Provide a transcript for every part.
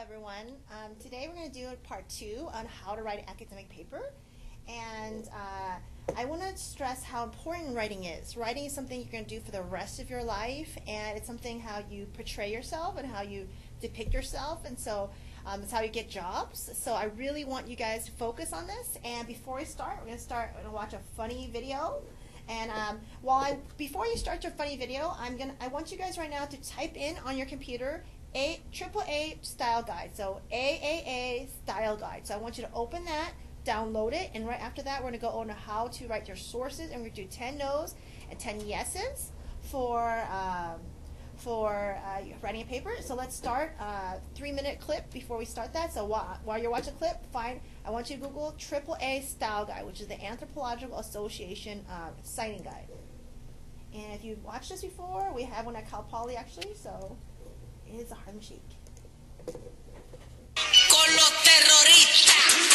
everyone. Today we're going to do part 2 on how to write an academic paper. And I want to stress how important writing is. Writing is something you're going to do for the rest of your life, and it's something how you portray yourself and how you depict yourself, and so it's how you get jobs. So I really want you guys to focus on this. And before we start, we're going to watch a funny video. And before you start your funny video, I want you guys right now to type in on your computer AAA style guide. So AAA style guide. So I want you to open that, download it, and right after that we're going to go on how to write your sources, and we're going to do 10 no's and 10 yeses for writing a paper. So let's start. 3-minute clip before we start that. So while you're watching the clip, I want you to Google AAA style guide, which is the Anthropological Association citing guide. And if you've watched this before, we have one at Cal Poly actually, so it is a Harlem Shake. Con los terroristas.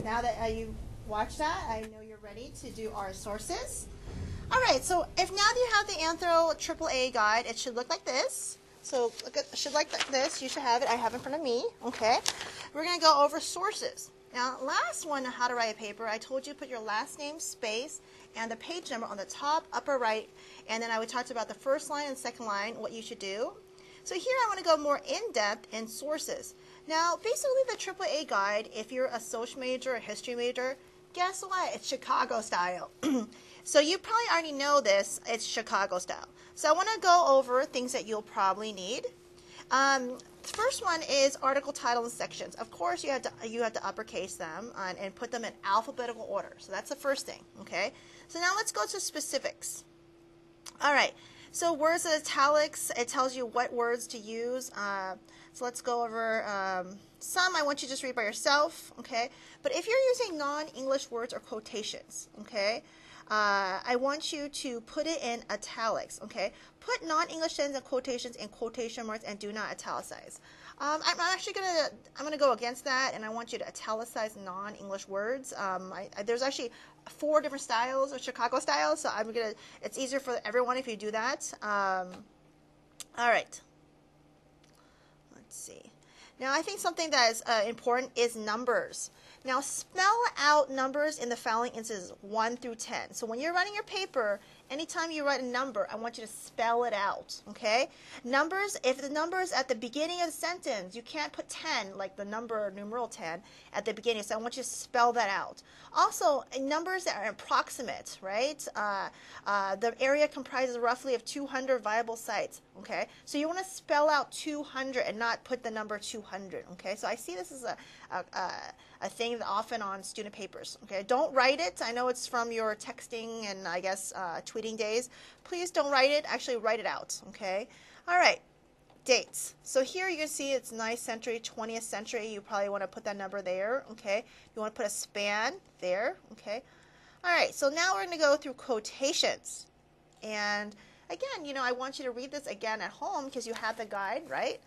Now that you watched that, I know you're ready to do our sources. All right, so if now that you have the Anthro AAA guide, it should look like this. So it should look like this. You should have it. I have it in front of me. Okay. We're going to go over sources. Now, last one on how to write a paper, I told you to put your last name, space, and the page number on the top, upper right, and then I would talk about the first line and second line, what you should do. So here I want to go more in-depth in sources. Now, basically the AAA guide, if you're a social major or history major, guess what? It's Chicago style. So you probably already know this. It's Chicago style. So I want to go over things that you'll probably need. The first one is article title and sections. Of course, you have to uppercase them and put them in alphabetical order. So that's the first thing. Okay. So now let's go to specifics. All right. So words in italics, it tells you what words to use. So let's go over some. I want you to just read by yourself, okay? But if you're using non-English words or quotations, okay, I want you to put it in italics, okay? Put non-English sentences and quotations in quotation marks and do not italicize. I'm actually gonna go against that, and I want you to italicize non-English words. There's actually 4 different styles of Chicago style, so it's easier for everyone if you do that. All right. Let's see. Now, I think something that is important is numbers. Now, spell out numbers in the following instances, 1 through 10. So when you're writing your paper, anytime you write a number, I want you to spell it out, okay? Numbers, if the number is at the beginning of the sentence, you can't put 10, like the number, numeral 10, at the beginning. So I want you to spell that out. Also, numbers that are approximate, right? The area comprises roughly of 200 viable sites, okay? So you want to spell out 200 and not put the number 200, okay? So I see this as a thing often on student papers, okay? Don't write it. I know it's from your texting and I guess tweeting days. Please don't write it. Actually write it out, okay? All right. Dates. So here you can see it's 9th century, 20th century. You probably want to put that number there, okay? You want to put a span there, okay? All right, so now we're going to go through quotations. And again, you know, I want you to read this again at home because you have the guide, right?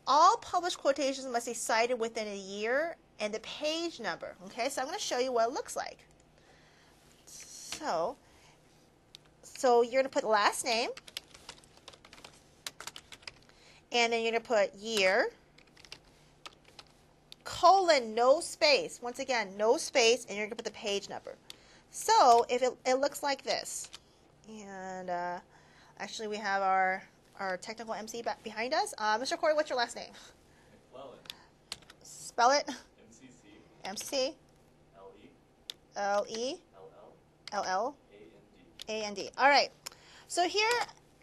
All published quotations must be cited within a year and the page number, okay? So I'm going to show you what it looks like. So you're going to put last name. And then you're going to put year, colon, no space. Once again, no space, and you're going to put the page number. So if it looks like this. And actually, we have our technical MC back behind us. Mr. Corey, what's your last name? McClellan. Spell it. MCC. LE. LL. AND. All right. So here,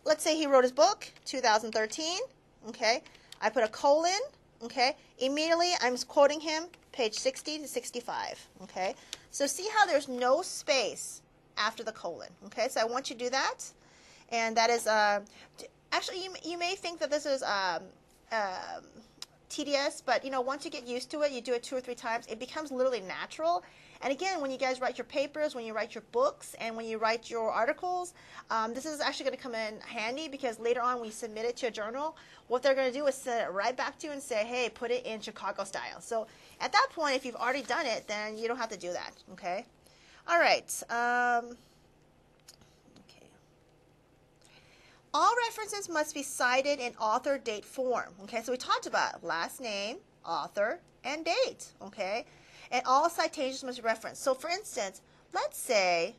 let's say he wrote his book, 2013. Okay. I put a colon. Okay. Immediately, I'm quoting him, page 60 to 65. Okay. So see how there's no space after the colon. Okay. So I want you to do that. And that is, actually, you may think that this is tedious, but, you know, once you get used to it, you do it 2 or 3 times, it becomes literally natural. And again, when you guys write your papers, when you write your books, and when you write your articles, this is actually going to come in handy because later on when you submit it to a journal, what they're going to do is send it right back to you and say, hey, put it in Chicago style. So at that point, if you've already done it, then you don't have to do that, okay? All right. Okay. All references must be cited in author date form, okay? So we talked about last name, author, and date, okay? And all citations must be referenced. So for instance, let's say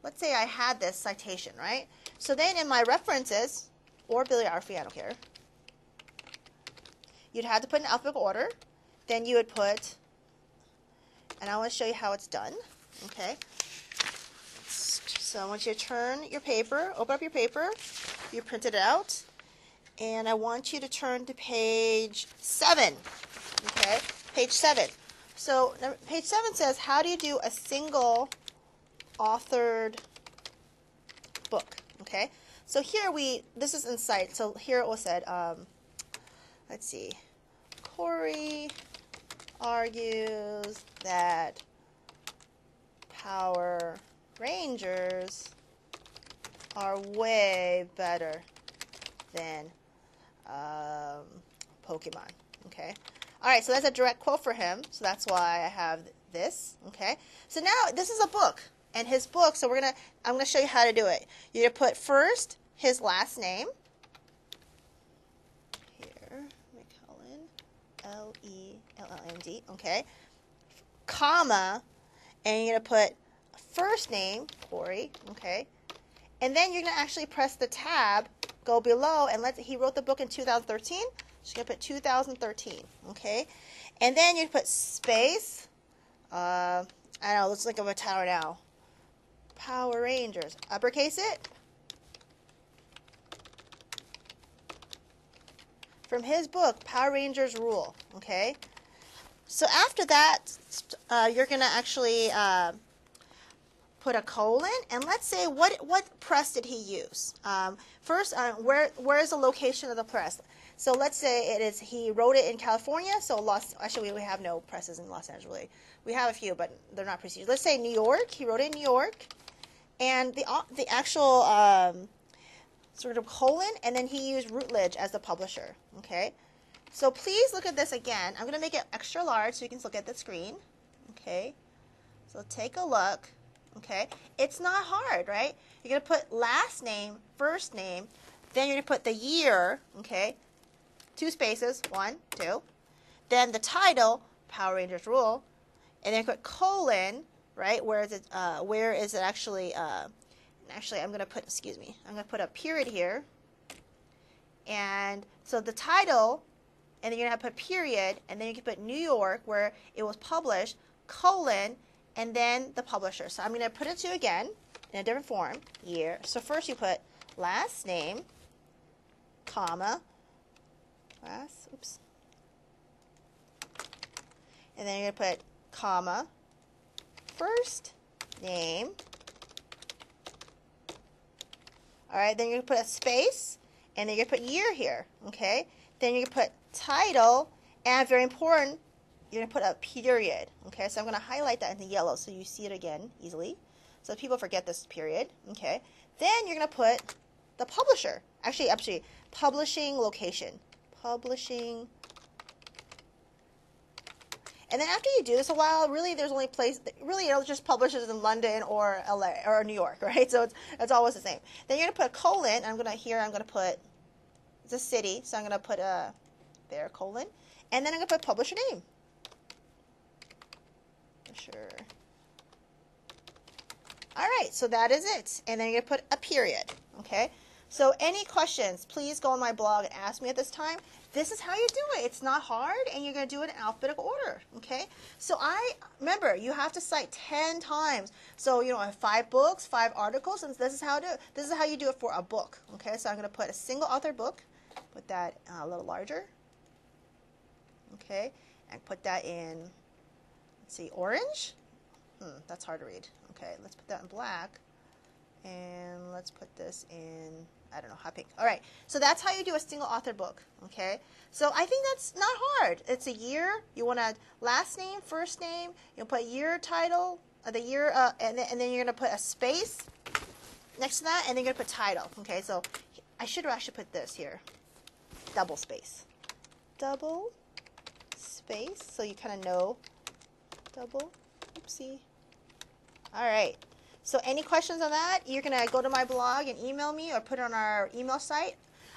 I had this citation, right? So then in my references, or bibliography, I don't care, you'd have to put in alphabetical order. Then you would put, and I want to show you how it's done, okay? So I want you to turn your paper, open up your paper, you printed it out, and I want you to turn to page 7, okay? Page 7. So page 7 says, how do you do a single authored book, okay? So here this is in Cited. So here it was said, let's see, Corey argues that Power Rangers are way better than Pokemon, okay? All right, so that's a direct quote for him, so that's why I have this, okay? So now this is a book, and his book, so I'm gonna show you how to do it. You're gonna put first his last name, here, McClellan, LELLAND, okay, comma, and you're gonna put first name, Corey, okay, and then you're gonna actually press the tab, go below, and he wrote the book in 2013. So you're going to put 2013, okay? And then you put space, I don't know, let's think of a title now. Power Rangers. Uppercase it. From his book, Power Rangers Rule. Okay? So after that, you're going to actually put a colon, and let's say what press did he use? First, where is the location of the press? So let's say he wrote it in California. So actually we have no presses in Los Angeles. We have a few, but they're not prestigious. Let's say New York. He wrote it in New York, and the actual sort of colon, and then he used Routledge as the publisher. Okay. So please look at this again. I'm going to make it extra large so you can look at the screen. Okay. So take a look. Okay. It's not hard, right? You're going to put last name, first name, then you're going to put the year, okay? 2 spaces, 1, 2. Then the title, Power Rangers Rule, and then you put colon, right? Where is it actually, actually I'm going to put, I'm going to put a period here. And so the title, and then you're going to put period, and then you can put New York, where it was published, colon, and then the publisher. So I'm going to put it to you again in a different form, year. So first you put last name, comma, and then you're going to put comma, first name. All right, then you're going to put a space, and then you're going to put year here, okay? Then you're going to put title, and very important, you're going to put a period, okay? So I'm going to highlight that in yellow so you see it again easily. So people forget this period, okay? Then you're going to put the publisher. Actually, publishing location. Publishing. And then after you do this a while, really there's only really it just publishes in London or LA or New York, right? So it's always the same. Then you're going to put a colon. I'm going to put, it's a city, so I'm going to put there, colon. And then I'm going to put publisher name. Sure. All right, so that is it. And then you're going to put a period, okay? So any questions, please go on my blog and ask me at this time. This is how you do it. It's not hard, and you're going to do it in alphabetical order, okay? So remember, you have to cite 10 times. So, 5 books, 5 articles, and this is how I do it. This is how you do it for a book, okay? So I'm going to put a single author book, put that a little larger, okay? And put that in, let's see, orange. That's hard to read. Okay, let's put that in black. And let's put this in, I don't know, hot pink. All right, so that's how you do a single author book, okay? So I think that's not hard. It's a year. You want a last name, first name. You'll put year title, the year, and then you're going to put a space next to that, and then you're going to put title, okay? So I should actually put this here, double space. Double space, so you kind of know, double, oopsie. All right. So any questions on that, you're going to go to my blog and email me or put it on our email site.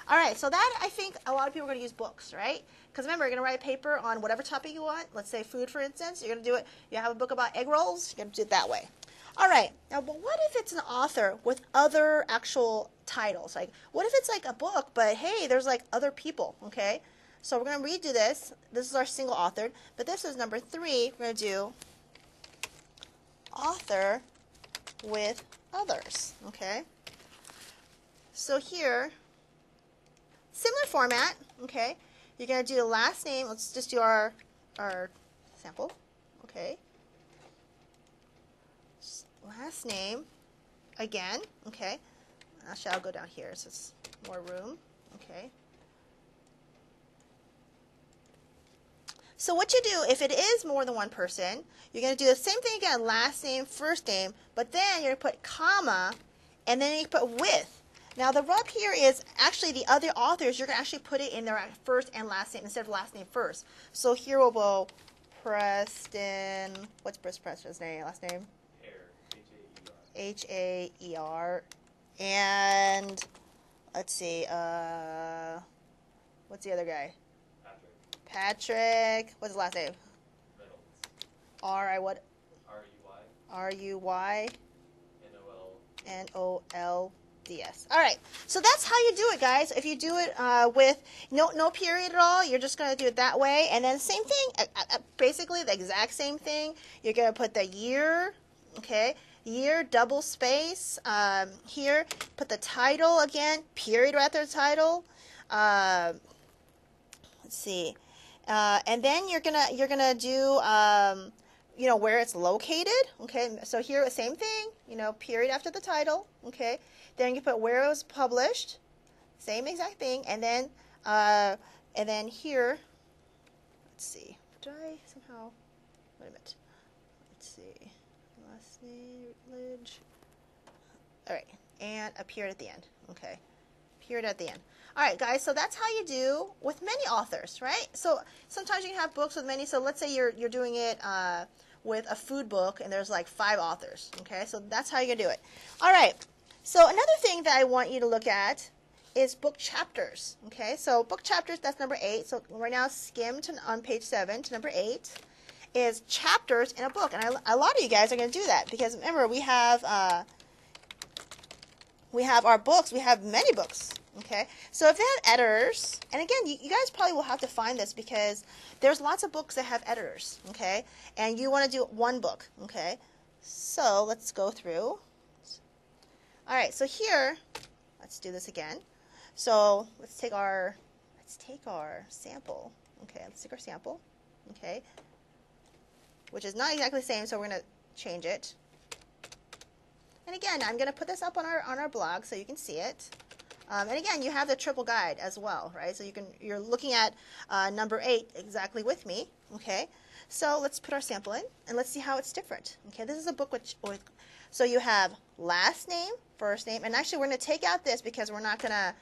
All right. So that, I think, a lot of people are going to use books, right? Because remember, you're going to write a paper on whatever topic you want. Let's say food, for instance. You're going to do it. You have a book about egg rolls. You're going to do it that way. All right. Now, but what if it's an author with other actual titles? Like, what if it's like a book, but hey, there's like other people, okay? So we're going to redo this. This is our single authored. But this is number 3. We're going to do author with others, okay? So here, similar format, okay? You're going to do the last name. Let's just do our sample, okay? Last name, again, okay? Actually, I'll go down here so it's more room, okay? So what you do, if it is more than one person, you're going to do the same thing again, last name, first name, but then you're going to put comma, and then you put with. Now the rub here is actually the other authors, you're going to actually put it in their first and last name instead of last name first. So here we'll go Preston, what's Preston's name, last name? H-A-E-R. H-A-E-R. And let's see, what's the other guy? Patrick. What's his last name? Reynolds. R-I what? R-U-Y. R-U-Y. N-O-L. N-O-L. DS. All right, so that's how you do it, guys. If you do it with no period at all, you're just going to do it that way. And then same thing, basically the exact same thing. You're going to put the year, okay, year, double space. Here, put the title again, period right after the title. Let's see. And then you're gonna do where it's located. Okay, so here same thing. Period after the title. Okay, then you put where it was published. Same exact thing. And then here. Let's see. Did I somehow? Wait a minute. Let's see. Last name, Ridge. All right, and a period at the end. Okay, period at the end. All right, guys, so that's how you do with many authors, right? So sometimes you can have books with many. So let's say you're doing it with a food book and there's like 5 authors, okay? So that's how you do it. All right, so another thing that I want you to look at is book chapters, okay? So book chapters, that's number 8. So right now skim on page 7 to number 8 is chapters in a book. And a lot of you guys are going to do that because remember, we have our books. We have many books. Okay, so if they have editors, and again, you guys probably will have to find this because there's lots of books that have editors, okay, and you want to do one book, okay, so let's go through. All right, so here, let's do this again. So let's take our sample, okay, let's take our sample, okay, which is not exactly the same, so we're going to change it. And again, I'm going to put this up on our blog so you can see it. And again, you have the triple guide as well, right? So you're looking at number 8 exactly with me, okay? So let's put our sample in, and let's see how it's different. Okay, this is a book so you have last name, first name, and actually we're going to take out this because we're not gonna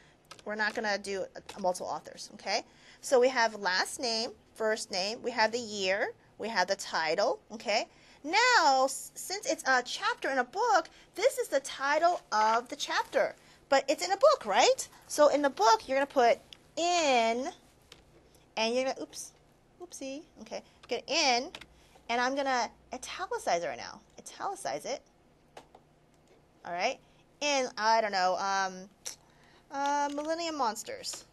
do multiple authors, okay? So we have last name, first name, we have the year, we have the title, okay? Now, since it's a chapter in a book, this is the title of the chapter. But it's in a book, right? So in the book, you're going to put in, and you're going to, oopsie, okay, get in, and I'm going to italicize it right now. Italicize it. All right? In, I don't know, Millennium Monsters.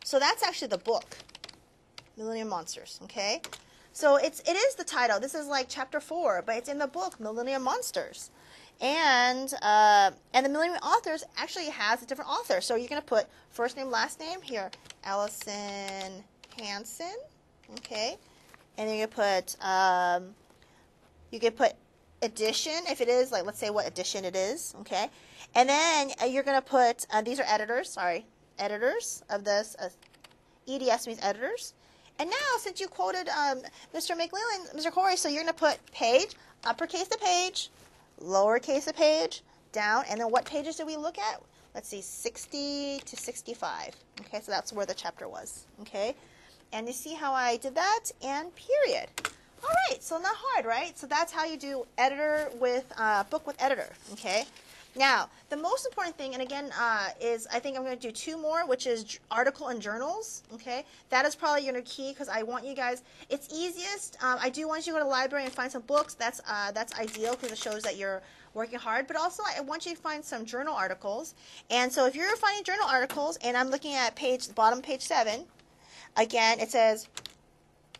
So that's actually the book, Millennium Monsters, okay? So it is the title. This is like chapter 4, but it's in the book, Millennium Monsters. And the Millennium Authors actually has a different author. So you're going to put first name, last name here, Allison Hansen, okay? And then you can put edition if it is, like let's say what edition it is, okay? And then you're going to put, these are editors of this, EWS editors. And now, since you quoted Mr. McLeland, Mr. Corey, so you're going to put page, uppercase the page, lowercase the page, down, and then what pages did we look at? Let's see, 60 to 65. Okay, so that's where the chapter was. Okay, and you see how I did that? And period. All right, so not hard, right? So that's how you do editor with book with editor. Okay. Now, the most important thing, and again, is I think I'm going to do 2 more, which is article and journals, okay? That is probably your key because I want you guys, it's easiest. I do want you to go to the library and find some books. That's ideal because it shows that you're working hard, but also I want you to find some journal articles. And so if you're finding journal articles, and I'm looking at bottom page 7, again, it says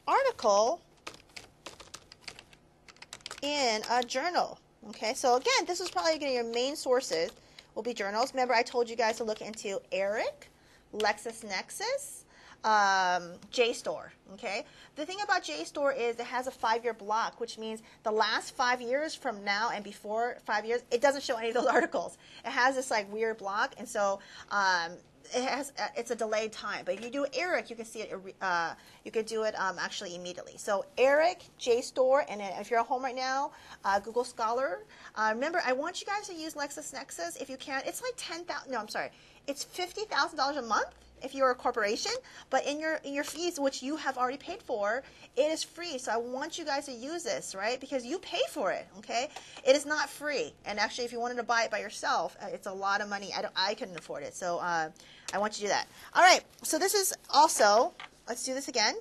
article in a journal. Okay, so again, this is probably going to your main sources will be journals. Remember, I told you guys to look into Eric, LexisNexis, Jstor. Okay, the thing about Jstor is it has a 5-year block, which means the last 5 years from now and before 5 years, it doesn't show any of those articles. It has this like weird block, and so it's a delayed time. But if you do Eric, you can see it. You could do it actually immediately. So Eric, Jstor, and then if you're at home right now, Google Scholar. Remember, I want you guys to use LexisNexis if you can. It's like $10,000. No, I'm sorry. It's $50,000 a month if you're a corporation. But in your fees, which you have already paid for, it is free. So I want you guys to use this, right? Because you pay for it. Okay, it is not free. And actually, if you wanted to buy it by yourself, it's a lot of money. I couldn't afford it. So I want you to do that. All right, so this is also, let's do this again,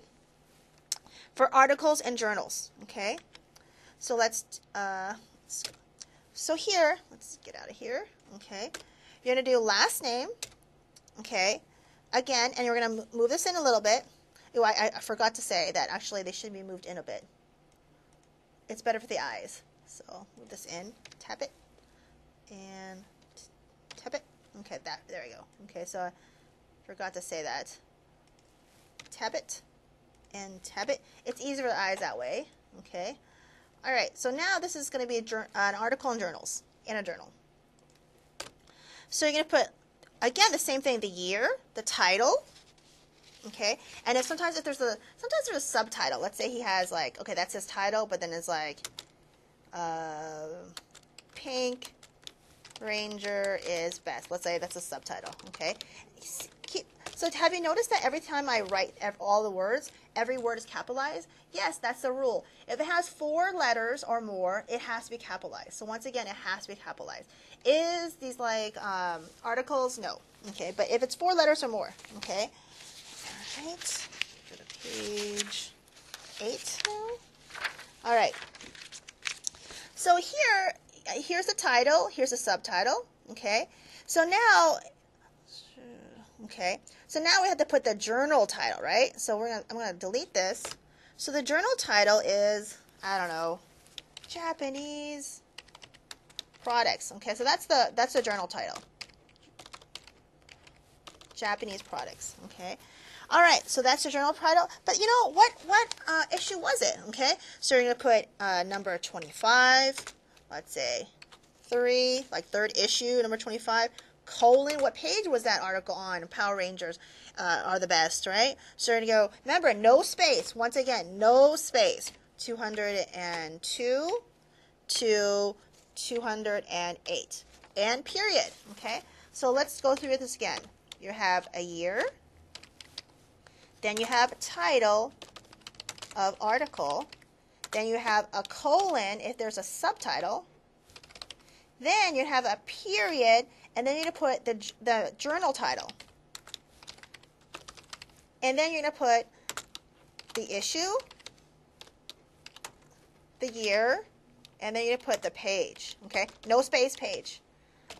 for articles and journals, okay? So So here, let's get out of here. Okay, you're going to do last name. Okay, again, and you're going to move this in a little bit. Oh, I forgot to say that actually they should be moved in a bit. It's better for the eyes. So move this in, tap it, and tap it. Okay, there we go. Okay, so I forgot to say that. Tap it and tap it. It's easier for the eyes that way. Okay. All right. So now this is going to be an article in journals, in a journal. So you're going to put, again, the same thing, the year, the title. Okay. And sometimes there's a subtitle. Let's say he has like, okay, that's his title, but then it's like, Pink Ranger is best. Let's say that's a subtitle. Okay. So have you noticed that every time I write all the words, every word is capitalized? Yes, that's the rule. If it has 4 letters or more, it has to be capitalized. So once again, it has to be capitalized. Is these like articles? No. Okay, but if it's 4 letters or more, okay. All right, go to page 8 now. All right. So here's the title. Here's the subtitle. Okay. So now. Okay, so now we have to put the journal title, right? So I'm gonna delete this. So the journal title is, I don't know, Japanese products. Okay, so that's the journal title. Japanese products. Okay, all right. So that's the journal title. But you know what issue was it? Okay, so you're gonna put number 25. Let's say 3, like 3rd issue, number 25. Colon, what page was that article on? Power Rangers are the best, right? So you're going to go, remember, no space. Once again, no space. 202 to 208. And period, okay? So let's go through this again. You have a year. Then you have a title of article. Then you have a colon if there's a subtitle. Then you have a period. And then you're going to put the journal title. And then you're going to put the issue, the year, and then you're going to put the page. Okay? No space page.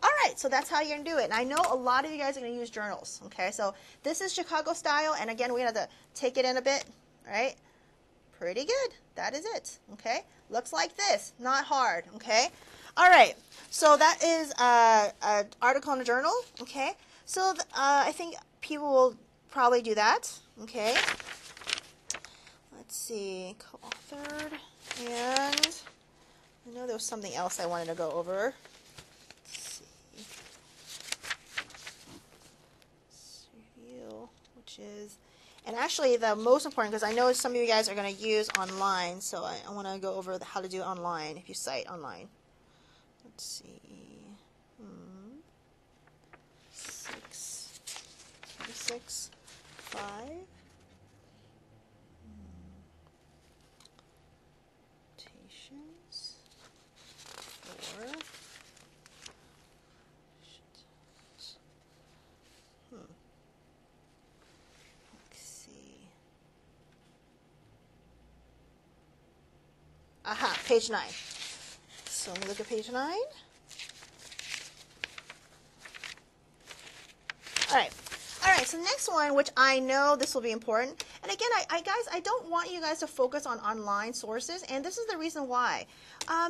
All right, so that's how you're going to do it. And I know a lot of you guys are going to use journals. Okay? So this is Chicago style. And again, we have to take it in a bit. Right? Pretty good. That is it. Okay? Looks like this. Not hard. Okay? All right, so that is an article in a journal, okay? So I think people will probably do that, okay? Let's see, co-authored, and I know there was something else I wanted to go over. Let's review, which is, and actually the most important, because I know some of you guys are going to use online, so I want to go over how to do it online if you cite online. Let's see, 6, 5, Quotations, 4, let's see, aha, page 9. So let me look at page 9. All right, so the next one, which I know this will be important, and again, guys, I don't want you guys to focus on online sources, and this is the reason why.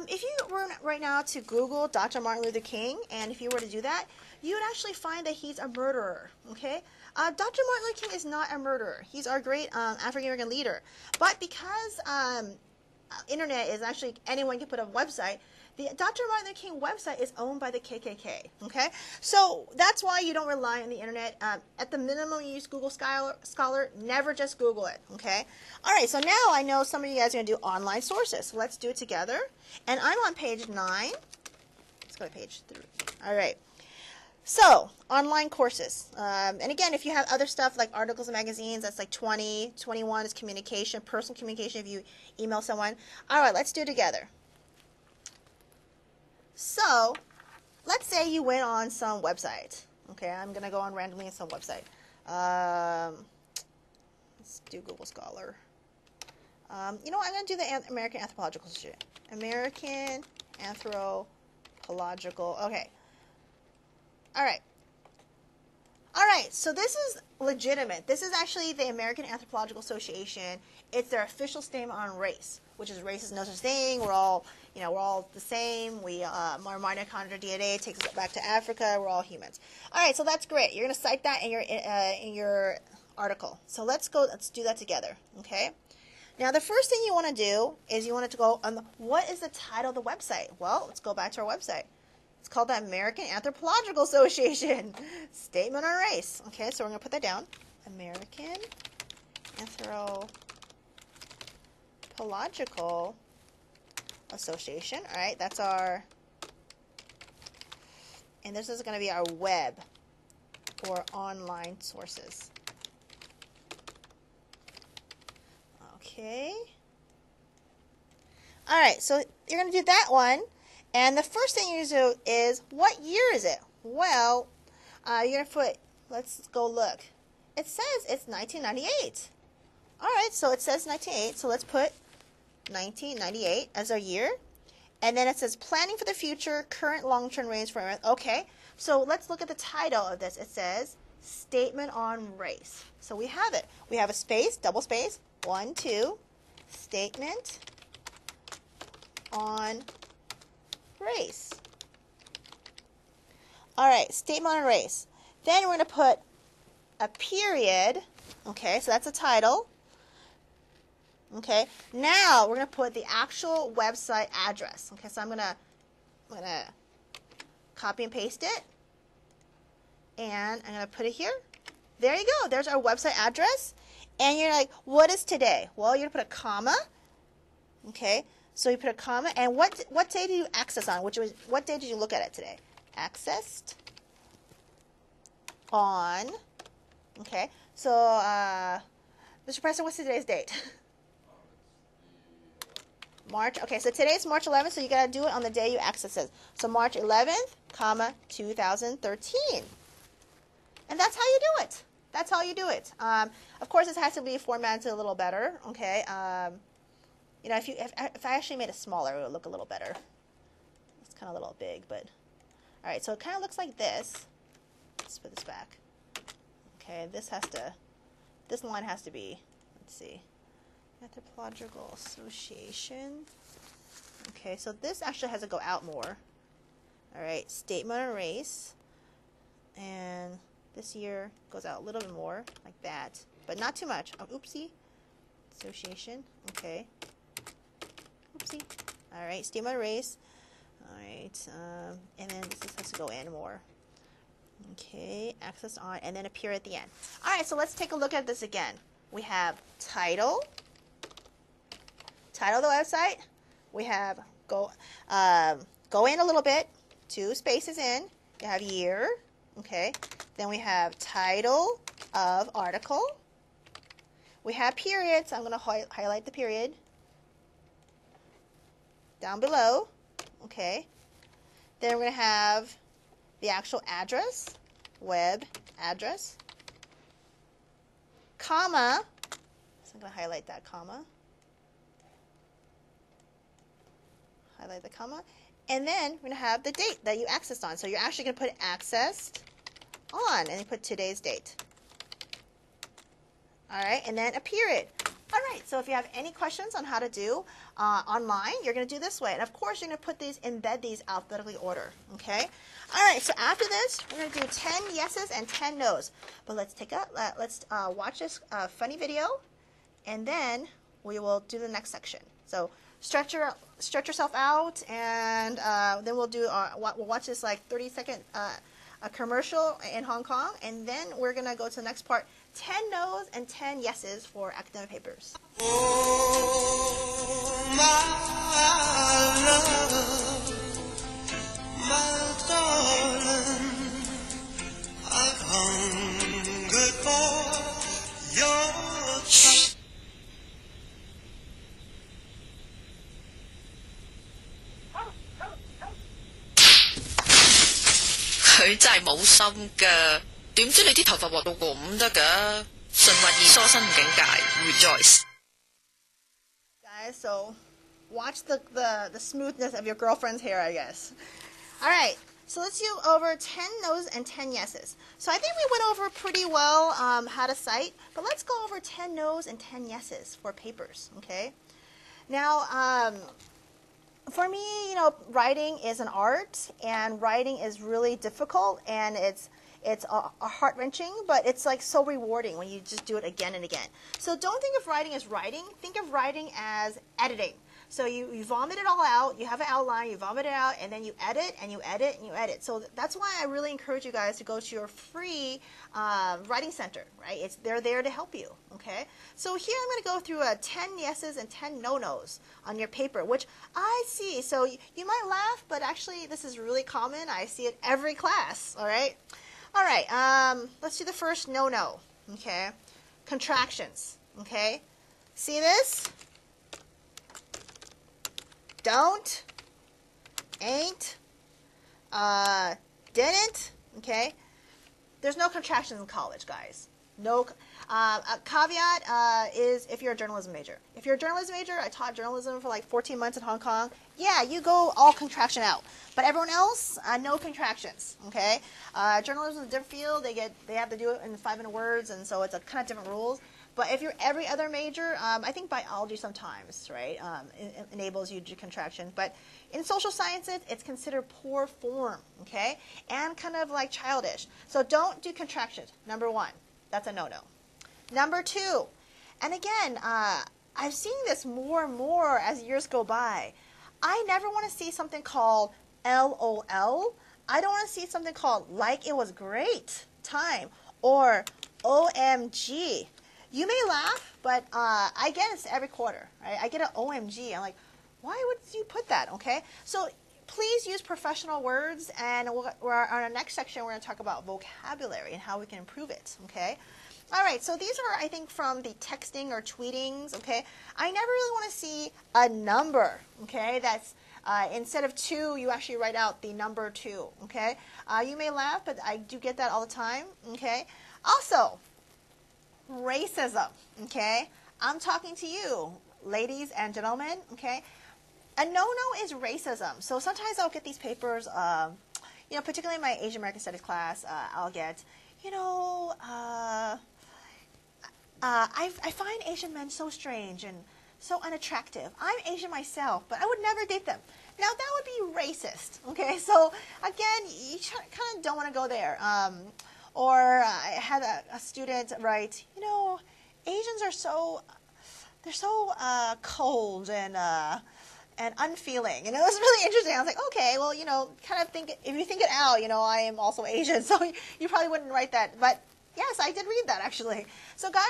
If you were right now to Google Dr. Martin Luther King, and if you were to do that, you would actually find that he's a murderer, okay? Dr. Martin Luther King is not a murderer. He's our great African-American leader. But because internet is actually, anyone can put a website, the Dr. Martin Luther King website is owned by the KKK, okay? So that's why you don't rely on the internet. At the minimum, you use Google Scholar. Never just Google it, okay? All right, so now I know some of you guys are going to do online sources. So let's do it together. And I'm on page 9. Let's go to page 3. All right. So, online courses. And again, if you have other stuff like articles and magazines, that's like 20. 21 is communication, personal communication if you email someone. All right, let's do it together. So, let's say you went on some website. Okay, I'm going to go on randomly on some website. Let's do Google Scholar. You know what? I'm going to do the American Anthropological Institute. American Anthropological Anthropological. Okay. All right. All right, so this is legitimate. This is actually the American Anthropological Association. It's their official statement on race, which is race is no such thing. We're all, we're all the same. Our mitochondrial DNA takes us back to Africa. We're all humans. All right, so that's great. You're going to cite that in your article. So let's do that together, okay? Now, the first thing you want to do is you want to go on what is the title of the website? Well, let's go back to our website. It's called the American Anthropological Association Statement on Race. Okay, so we're going to put that down. American Anthropological Association. All right, that's our, and this is going to be our web or online sources. Okay. All right, so you're going to do that one. And the first thing you do is, what year is it? Well, you're going to put, let's go look. It says it's 1998. All right, so it says 1998, so let's put 1998 as our year. And then it says, planning for the future, current long-term range for, okay. So let's look at the title of this. It says, Statement on Race. So we have it. We have a space, double space, 1, 2, Statement on Race. All right, statement on race. Then we're going to put a period. Okay, so that's a title. Okay, now we're going to put the actual website address. Okay, so I'm going to copy and paste it. And I'm going to put it here. There you go. There's our website address. And you're like, what is today? Well, you're going to put a comma. Okay. So you put a comma, and what day did you access on? What day did you look at it today? Accessed on. Okay. So, Mr. Preston, what's today's date? March. Okay. So today's March 11th. So you gotta do it on the day you access it. So March 11th, comma 2013, and that's how you do it. That's how you do it. Of course, this has to be formatted a little better. Okay. If I actually made it smaller, it would look a little better. It's kind of a little big, but all right. So it kind of looks like this. Let's put this back. Okay, this line has to be. Let's see, Anthropological Association. Okay, so this actually has to go out more. All right, statement on race, and this year goes out a little bit more, like that, but not too much. Oh, oopsie. Association. Okay. Oopsie. All right, statement on race. All right, and then this has to go in more. Okay, access on, and then appear at the end. All right, so let's take a look at this again. We have title of the website. We have go in a little bit, 2 spaces in. You have year. Okay, then we have title of article. We have periods. I'm going to highlight the period down below. Okay. Then we're going to have the actual address, web address, comma. So I'm going to highlight that comma. Highlight the comma. And then we're going to have the date that you accessed on. So you're actually going to put accessed on, and you put today's date. All right, and then a period. All right, so if you have any questions on how to do online, you're going to do this way. And of course, you're going to embed these alphabetically order, okay? All right, so after this, we're going to do 10 yeses and 10 nos. But let's watch this funny video, and then we will do the next section. So stretch yourself out, and then we'll watch this like 30-second a commercial in Hong Kong, and then we're going to go to the next part, 10 no's and 10 yeses for academic papers. Oh, my love, my darling, I've hungered for your touch.佢真係冇心㗎，點知你啲頭髮畫到咁得㗎？順滑而疏身境界 ，rejoice。 Guys, so watch the smoothness of your girlfriend's hair, I guess. All right, so let's do over 10 no's and 10 yeses. So I think we went over pretty well how to cite, but let's go over 10 no's and 10 yeses for papers, okay? Now, for me, writing is an art, and writing is really difficult, and it's heart-wrenching, but it's like so rewarding when you just do it again and again. So don't think of writing as writing. Think of writing as editing. So you vomit it all out, you have an outline, you vomit it out, and then you edit, and you edit, and you edit. So that's why I really encourage you guys to go to your free writing center, right? They're there to help you, okay? So here I'm going to go through 10 yeses and 10 no-nos on your paper, which I see. So you might laugh, but actually this is really common. I see it every class, all right? All right, let's do the first no-no, okay? Contractions, okay? See this? Don't, ain't, didn't, okay? There's no contractions in college, guys. No. A caveat is if you're a journalism major. If you're a journalism major, I taught journalism for like 14 months in Hong Kong. Yeah, you go all contraction out. But everyone else, no contractions, okay? Journalism is a different field. They have to do it in 5-minute words, and so it's a kind of different rules. But if you're every other major, I think biology sometimes, right, enables you to do contraction. But in social sciences, it's considered poor form, okay, and kind of like childish. So don't do contractions, number 1. That's a no-no. Number 2, and again, I've seen this more and more as years go by. I never want to see something called LOL. I don't want to see something called like it was great time or OMG. You may laugh, but I get it every quarter, right? I get an OMG. I'm like, why would you put that, okay? So please use professional words, and on our next section, we're going to talk about vocabulary and how we can improve it, okay? All right, so these are, I think, from the texting or tweetings, okay? I never really want to see a number, okay? That's instead of 2, you actually write out the number 2, okay? You may laugh, but I do get that all the time, okay? Also, racism, okay? I'm talking to you, ladies and gentlemen, okay? A no-no is racism. So sometimes I'll get these papers, particularly in my Asian American Studies class, I'll get, I find Asian men so strange and so unattractive. I'm Asian myself, but I would never date them. Now, that would be racist, okay? So, again, you kind of don't want to go there. Or I had a student write, Asians are so cold and unfeeling. And it was really interesting. I was like, okay, well, kind of think, if you think it out, I am also Asian, so you probably wouldn't write that. But yes, I did read that, actually. So guys,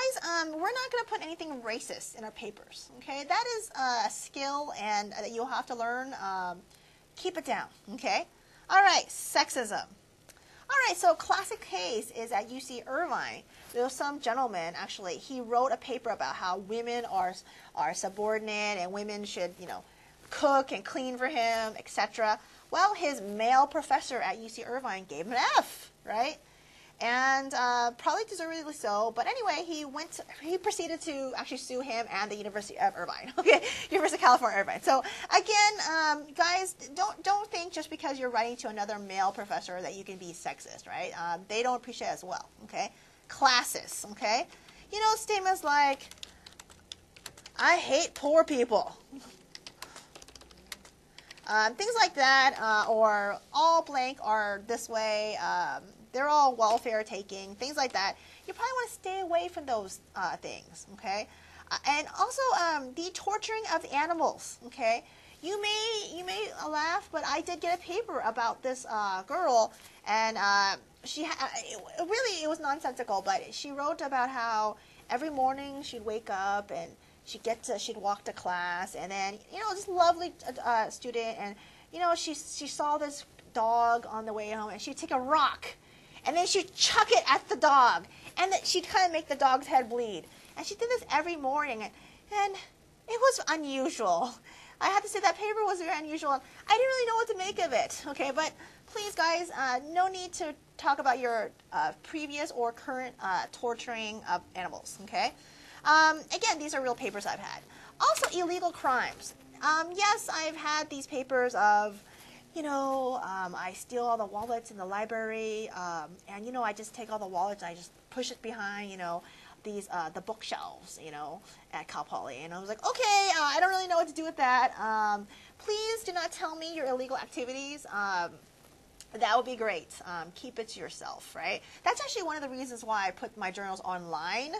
we're not going to put anything racist in our papers, okay? That is a skill and that you'll have to learn. Keep it down, okay? All right, sexism. All right, so classic case is at UC Irvine. There was some gentleman, actually, he wrote a paper about how women are subordinate and women should, cook and clean for him, etc. Well, his male professor at UC Irvine gave him an F, right? And probably deservedly so. But anyway, he proceeded to actually sue him and the University of Irvine, okay, University of California, Irvine. So again, guys, don't think just because you're writing to another male professor that you can be sexist, right? They don't appreciate it as well, okay? Classes, okay? Statements like, I hate poor people. Things like that, or all blank are this way, they're all welfare taking, things like that. You probably want to stay away from those things, okay? And also the torturing of the animals, okay? You may laugh, but I did get a paper about this girl, and it was nonsensical, but she wrote about how every morning she'd wake up and she'd walk to class, and then this lovely student, and she saw this dog on the way home, and she'd take a rock, and then she'd chuck it at the dog, and she'd kind of make the dog's head bleed, and she did this every morning, and it was unusual. I have to say that paper was very unusual. I didn't really know what to make of it. Okay, but please, guys, no need to talk about your previous or current torturing of animals. Okay. Again, these are real papers I've had. Also, illegal crimes. Yes, I've had these papers of, I steal all the wallets in the library, and I just take all the wallets and I just push it behind, the bookshelves, at Cal Poly. And I was like, okay, I don't really know what to do with that. Please do not tell me your illegal activities. That would be great. Keep it to yourself, right? That's actually one of the reasons why I put my journals online.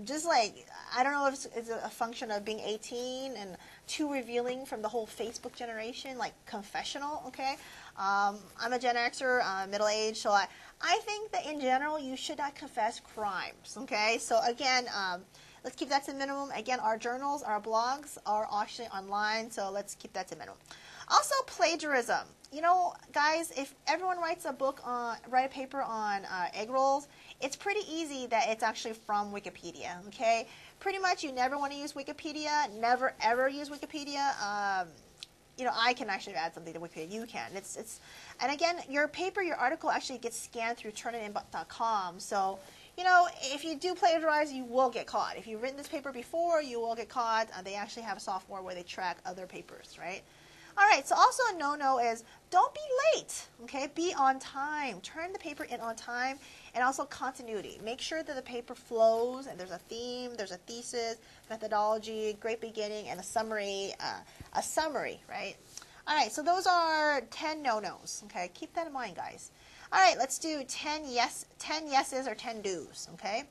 Just like, I don't know if it's a function of being 18 and too revealing from the whole Facebook generation, like confessional, okay? I'm a Gen Xer, middle-aged, so I think that in general you should not confess crimes, okay? So again, let's keep that to the minimum. Again, our journals, our blogs are actually online, so let's keep that to minimum. Also, plagiarism. Guys, if everyone writes a paper on egg rolls, it's pretty easy that it's actually from Wikipedia, okay? Pretty much you never want to use Wikipedia, never ever use Wikipedia. I can actually add something to Wikipedia. You can. And again, your paper, your article actually gets scanned through turnitin.com. So, if you do plagiarize, you will get caught. If you've written this paper before, you will get caught. They actually have a software where they track other papers, right? All right, so also a no-no is don't be late, okay? Be on time. Turn the paper in on time, and also continuity. Make sure that the paper flows, and there's a theme, there's a thesis, methodology, great beginning, and a summary, right? All right, so those are 10 no-nos, okay? Keep that in mind, guys. All right, let's do 10 yeses or 10 do's, okay?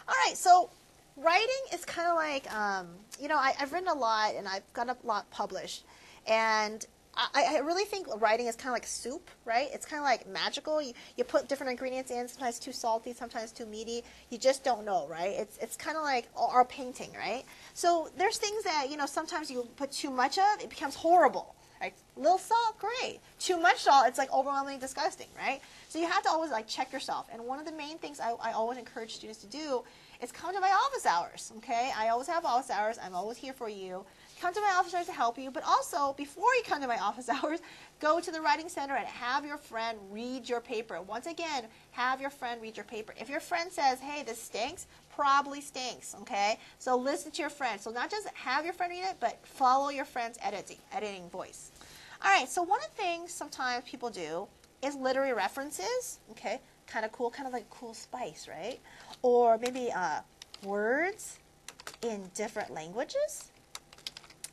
All right, so writing is kind of like, I've written a lot, and I've got a lot published. And I really think writing is kind of like soup, right? It's kind of like magical. You put different ingredients in, sometimes too salty, sometimes too meaty. You just don't know, right? It's kind of like our painting, right? So there's things that, sometimes you put too much of, it becomes horrible. Right? Little salt, great. Too much salt, it's like overwhelmingly disgusting, right? So you have to always check yourself. And one of the main things I always encourage students to do is come to my office hours, okay? I always have office hours. I'm always here for you. Come to my office hours to help you, but also, before you come to my office hours, go to the writing center and have your friend read your paper. Once again, have your friend read your paper. If your friend says, hey, this stinks, probably stinks, okay? So listen to your friend. So not just have your friend read it, but follow your friend's editing voice. All right, so one of the things sometimes people do is literary references, okay? Kind of cool, kind of like cool spice, right? Or maybe words in different languages.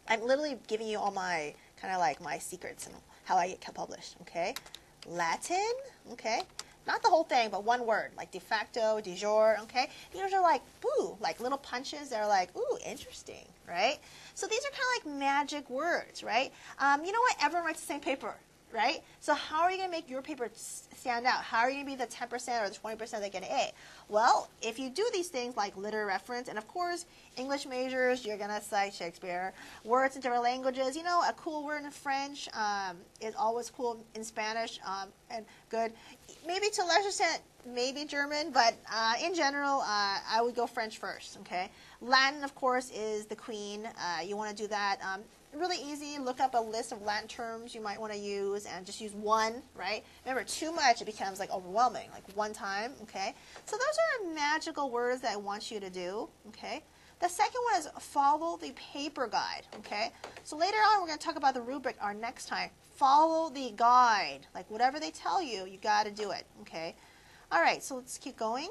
I'm literally giving you all my kind of like my secrets and how I get published, okay? Latin, okay? Not the whole thing, but one word, like de facto, de jure, okay? These are like, ooh, like little punches. They're like, ooh, interesting, right? So these are kind of like magic words, right? You know what? Everyone writes the same paper, right? So how are you going to make your paper stand out? How are you going to be the 10% or the 20% that get an A? Well, if you do these things like literary reference, and of course, English majors, you're going to cite Shakespeare. Words in different languages, a cool word in French is always cool in Spanish and good. Maybe to a lesser extent, maybe German, but in general, I would go French first, okay? Latin, of course, is the queen. You want to do that. Really easy. Look up a list of Latin terms you might want to use and just use one, right? Remember, too much, it becomes like overwhelming, like one time, okay? So those are magical words that I want you to do, okay? The second one is follow the paper guide, okay? So later on, we're going to talk about the rubric our next time. Follow the guide. Like whatever they tell you, you got to do it, okay? All right, so let's keep going.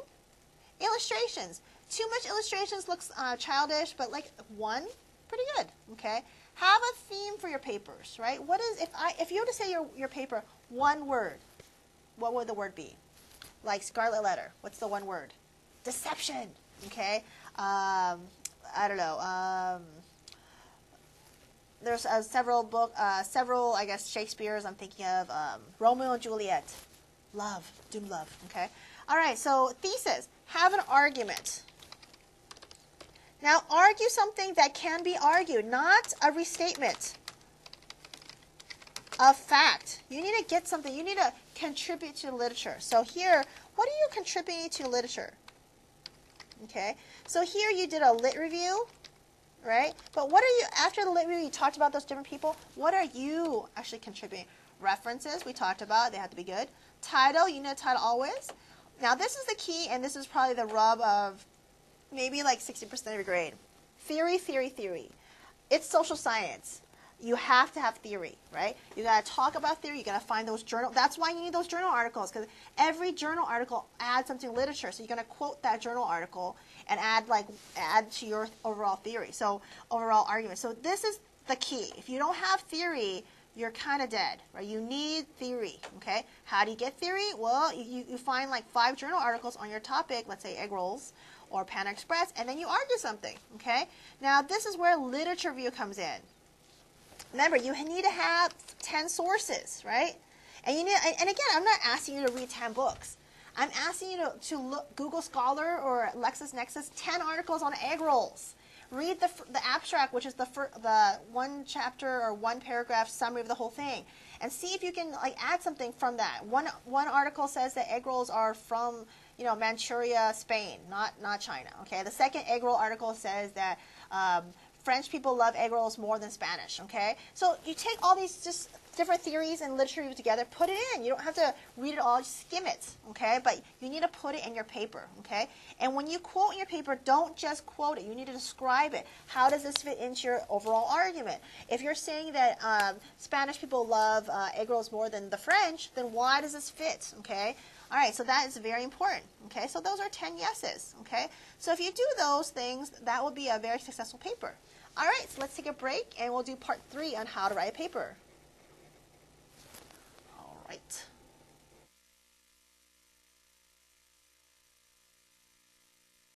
Illustrations. Too much illustrations looks childish, but like one, pretty good, okay? Have a theme for your papers, right? What is, if you were to say your paper, one word, what would the word be? Like Scarlet Letter, what's the one word? Deception, okay? I don't know. There's several, I guess, Shakespeare's I'm thinking of. Romeo and Juliet, love, doom love, okay? All right, so thesis, have an argument. Now, argue something that can be argued, not a restatement. A fact. You need to get something. You need to contribute to literature. So here, what are you contributing to literature? Okay. So here you did a lit review, right? But what are you, after the lit review, you talked about those different people. What are you actually contributing? References, we talked about. They have to be good. Title, you need a title always. Now, this is the key, and this is probably the rub of maybe like 60% of your grade. Theory, theory, theory. It's social science. you have to have theory, right? You got to talk about theory. You got to find those journal. That's why you need those journal articles, because every journal article adds something literature. So you're going to quote that journal article and add to your overall theory. So overall argument. So this is the key. If you don't have theory, you're kind of dead, right? You need theory, okay? How do you get theory? Well, you find like 5 journal articles on your topic, let's say egg rolls or Panda Express, and then you argue something, okay? Now, this is where literature review comes in. Remember, you need to have 10 sources, right? And and again, I'm not asking you to read 10 books. I'm asking you to look Google Scholar or LexisNexis 10 articles on egg rolls. Read the abstract, which is the one chapter or one paragraph summary of the whole thing, and see if you can like add something from that. One article says that egg rolls are from Manchuria, Spain, not China. Okay. The second egg roll article says that French people love egg rolls more than Spanish. Okay. So you take all these just different theories and literature together, put it in. You don't have to read it all, just skim it, okay? But you need to put it in your paper, okay? And when you quote in your paper, don't just quote it. You need to describe it. How does this fit into your overall argument? If you're saying that Spanish people love egg rolls more than the French, then why does this fit, okay? All right, so that is very important, okay? So those are 10 yeses, okay? So if you do those things, that will be a very successful paper. All right, so let's take a break, and we'll do part 3 on how to write a paper. All right.